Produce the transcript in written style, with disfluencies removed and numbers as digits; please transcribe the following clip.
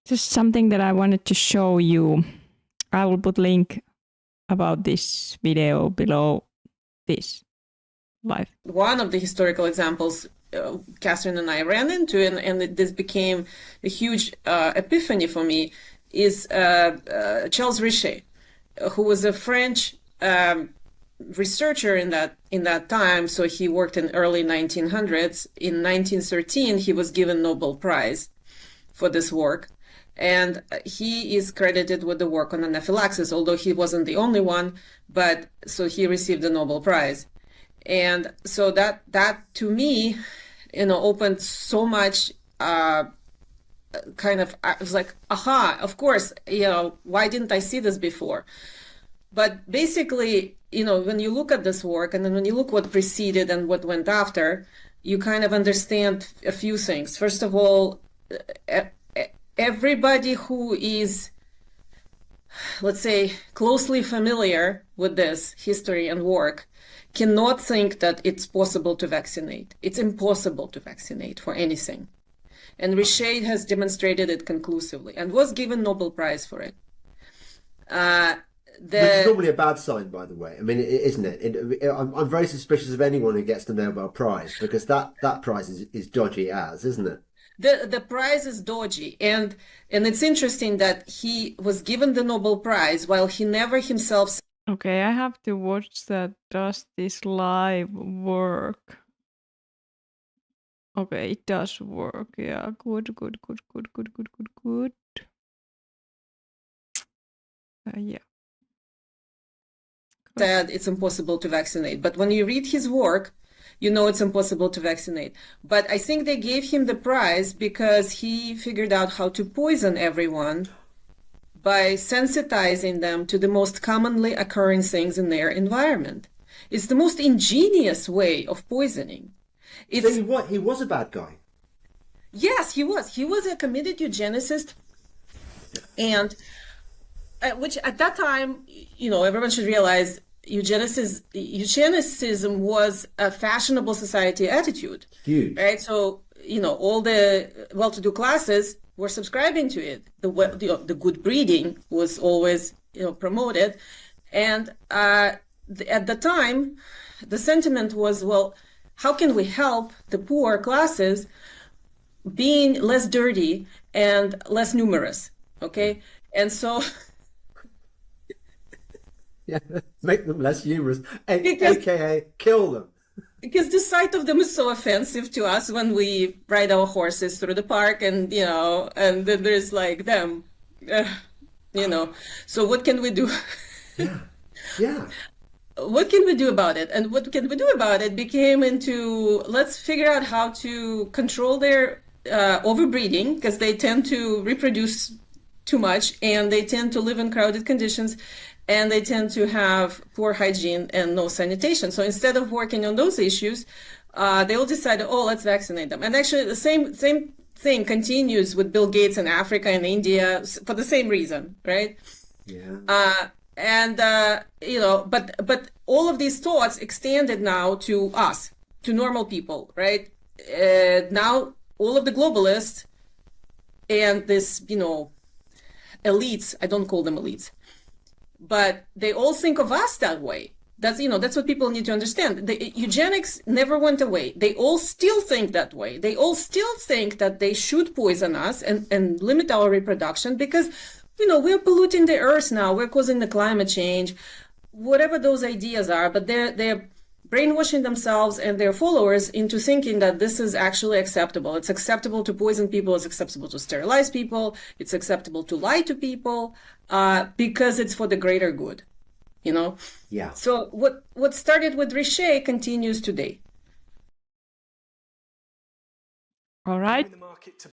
just something that I wanted to show you. I will put link about this video below this live. One of the historical examples Catherine and I ran into, and this became a huge epiphany for me, is Charles Richet, who was a French researcher in that time. So he worked in early 1900s. In 1913, he was given Nobel Prize for this work. And he is credited with the work on anaphylaxis, although he wasn't the only one, but so he received the Nobel Prize. And so that to me, opened so much kind of, I was like, aha, of course, why didn't I see this before? But basically, when you look at this work and then when you look what preceded and what went after, you kind of understand a few things. First of all, everybody who is, let's say, closely familiar with this history and work cannot think that it's possible to vaccinate. It's impossible to vaccinate for anything. And Richet has demonstrated it conclusively and was given Nobel Prize for it. Which is normally a bad sign, by the way. I mean, isn't it? I'm very suspicious of anyone who gets the Nobel Prize, because that prize is dodgy as, isn't it? The prize is dodgy, and it's interesting that he was given the Nobel Prize while he never himself. Okay, I have to watch that. Does this live work? Okay, it does work. Yeah, good. Yeah. Said it's impossible to vaccinate, but when you read his work, it's impossible to vaccinate. But I think they gave him the prize because he figured out how to poison everyone by sensitizing them to the most commonly occurring things in their environment. It's the most ingenious way of poisoning. So he was a bad guy. Yes, he was. He was a committed eugenicist, and which at that time, everyone should realize eugenicism was a fashionable society attitude. Huge. Right? So, all the well-to-do classes were subscribing to it. The good breeding was always, promoted. And at the time, the sentiment was, well, how can we help the poor classes being less dirty and less numerous? Okay? And so... Yeah, make them less numerous, aka kill them. Because the sight of them is so offensive to us when we ride our horses through the park, and and then there's like them, So what can we do? Yeah. What can we do about it? And what can we do about it became into, let's figure out how to control their overbreeding, because they tend to reproduce too much and they tend to live in crowded conditions. And they tend to have poor hygiene and no sanitation. So instead of working on those issues, they all decided, let's vaccinate them. And actually, the same thing continues with Bill Gates in Africa and India for the same reason, right? Yeah. But all of these thoughts extended now to us, to normal people, right? Now all of the globalists and this, elites, I don't call them elites, but they all think of us that way. That's what people need to understand. The eugenics never went away. They all still think that way. They all still think that they should poison us and limit our reproduction because, we're polluting the earth now. We're causing the climate change, whatever those ideas are. But they're brainwashing themselves and their followers into thinking that this is actually acceptable. It's acceptable to poison people. It's acceptable to sterilize people. It's acceptable to lie to people because it's for the greater good, Yeah. So what started with Richet continues today. All right.